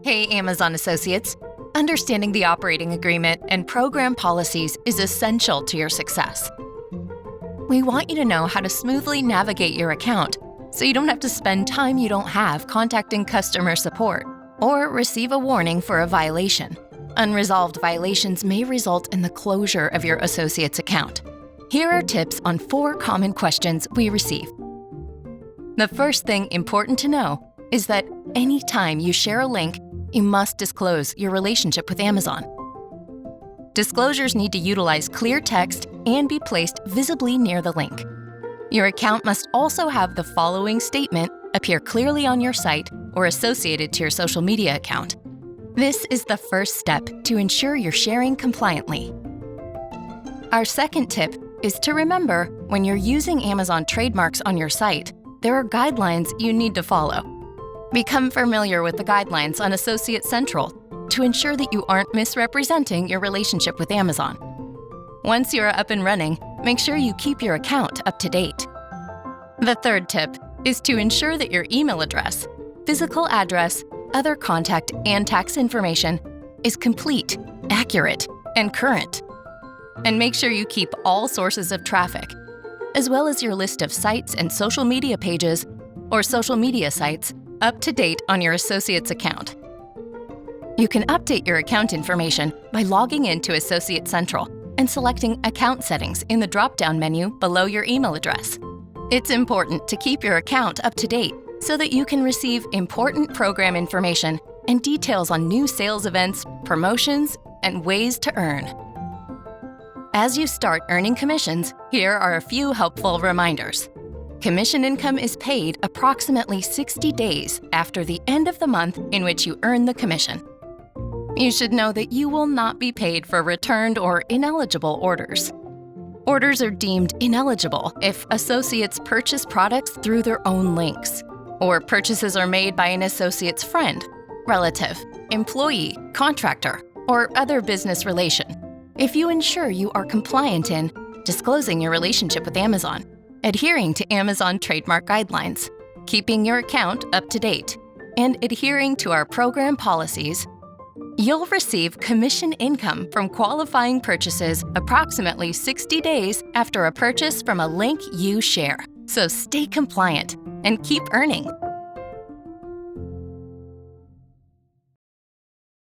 Hey, Amazon associates. Understanding the operating agreement and program policies is essential to your success. We want you to know how to smoothly navigate your account so you don't have to spend time you don't have contacting customer support or receive a warning for a violation. Unresolved violations may result in the closure of your associate's account. Here are tips on 4 common questions we receive. The first thing important to know is that anytime you share a link, you must disclose your relationship with Amazon. Disclosures need to utilize clear text and be placed visibly near the link. Your account must also have the following statement appear clearly on your site or associated to your social media account. This is the first step to ensure you're sharing compliantly. Our second tip is to remember when you're using Amazon trademarks on your site, there are guidelines you need to follow. Become familiar with the guidelines on Associate Central to ensure that you aren't misrepresenting your relationship with Amazon. Once you're up and running, make sure you keep your account up to date. The third tip is to ensure that your email address, physical address, other contact, and tax information is complete, accurate, and current. And make sure you keep all sources of traffic, as well as your list of sites and social media pages or social media sites up to date on your associate's account. You can update your account information by logging into Associate Central and selecting Account Settings in the drop-down menu below your email address. It's important to keep your account up to date so that you can receive important program information and details on new sales events, promotions, and ways to earn. As you start earning commissions, here are a few helpful reminders. Commission income is paid approximately 60 days after the end of the month in which you earn the commission. You should know that you will not be paid for returned or ineligible orders. Orders are deemed ineligible if associates purchase products through their own links, or purchases are made by an associate's friend, relative, employee, contractor, or other business relation. If you ensure you are compliant in disclosing your relationship with Amazon, adhering to Amazon trademark guidelines, keeping your account up to date, and adhering to our program policies, you'll receive commission income from qualifying purchases approximately 60 days after a purchase from a link you share. So stay compliant and keep earning.